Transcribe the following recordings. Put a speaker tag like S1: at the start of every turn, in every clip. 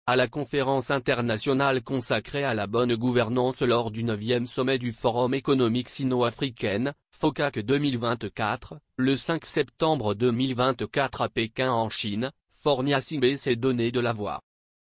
S1: à la conférence internationale consacrée à la bonne gouvernance lors du 9e sommet du Forum économique sino-africain, FOCAC 2024, le 5 septembre 2024 à Pékin en Chine, Faure Gnassingbé s'est donné de la voix.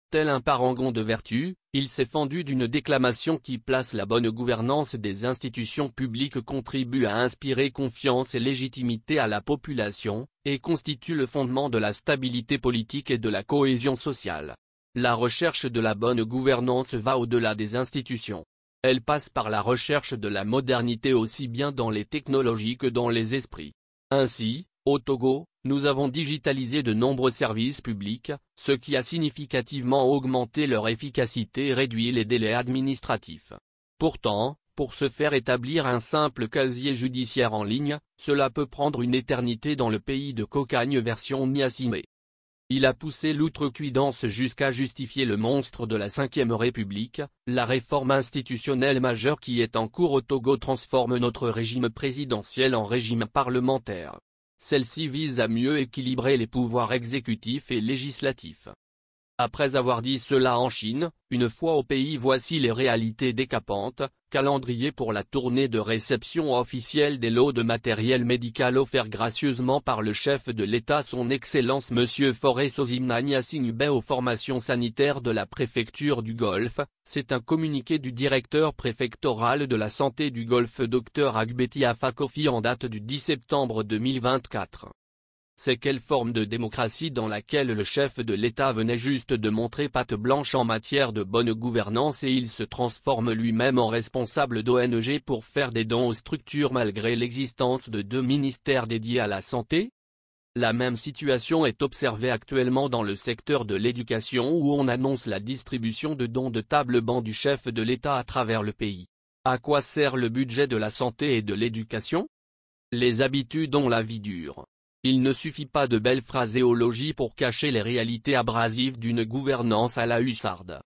S1: Tel un parangon de vertu, il s'est fendu d'une déclamation qui place la bonne gouvernance des institutions publiques contribue à inspirer confiance et légitimité à la population, et constitue le fondement de la stabilité politique et de la cohésion sociale. La recherche de la bonne gouvernance va au-delà des institutions. Elle passe par la recherche de la modernité aussi bien dans les technologies que dans les esprits. Ainsi, au Togo, nous avons digitalisé de nombreux services publics, ce qui a significativement augmenté leur efficacité et réduit les délais administratifs. Pourtant, pour se faire établir un simple casier judiciaire en ligne, cela peut prendre une éternité dans le pays de Cocagne version Gnassingbé. Il a poussé l'outrecuidance jusqu'à justifier le monstre de la Ve République. La réforme institutionnelle majeure qui est en cours au Togo transforme notre régime présidentiel en régime parlementaire. Celle-ci vise à mieux équilibrer les pouvoirs exécutifs et législatifs. Après avoir dit cela en Chine, une fois au pays voici les réalités décapantes, calendrier pour la tournée de réception officielle des lots de matériel médical offerts gracieusement par le chef de l'État son Excellence Monsieur Faure Sozimna Gnassingbé aux formations sanitaires de la préfecture du Golfe, c'est un communiqué du directeur préfectoral de la santé du Golfe Dr Agbeti Afakofi en date du 10 septembre 2024. C'est quelle forme de démocratie dans laquelle le chef de l'État venait juste de montrer patte blanche en matière de bonne gouvernance et il se transforme lui-même en responsable d'ONG pour faire des dons aux structures malgré l'existence de 2 ministères dédiés à la santé? La même situation est observée actuellement dans le secteur de l'éducation où on annonce la distribution de dons de table-banc du chef de l'État à travers le pays. À quoi sert le budget de la santé et de l'éducation? Les habitudes ont la vie dure. Il ne suffit pas de belles phraséologies pour cacher les réalités abrasives d'une gouvernance à la hussarde.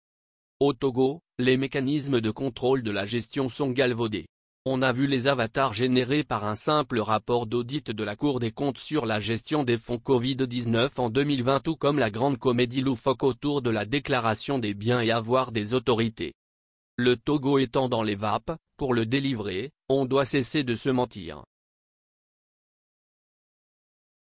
S1: Au Togo, les mécanismes de contrôle de la gestion sont galvaudés. On a vu les avatars générés par un simple rapport d'audit de la Cour des comptes sur la gestion des fonds Covid-19 en 2020 tout comme la grande comédie loufoque autour de la déclaration des biens et avoirs des autorités. Le Togo étant dans les vapes, pour le délivrer, on doit cesser de se mentir.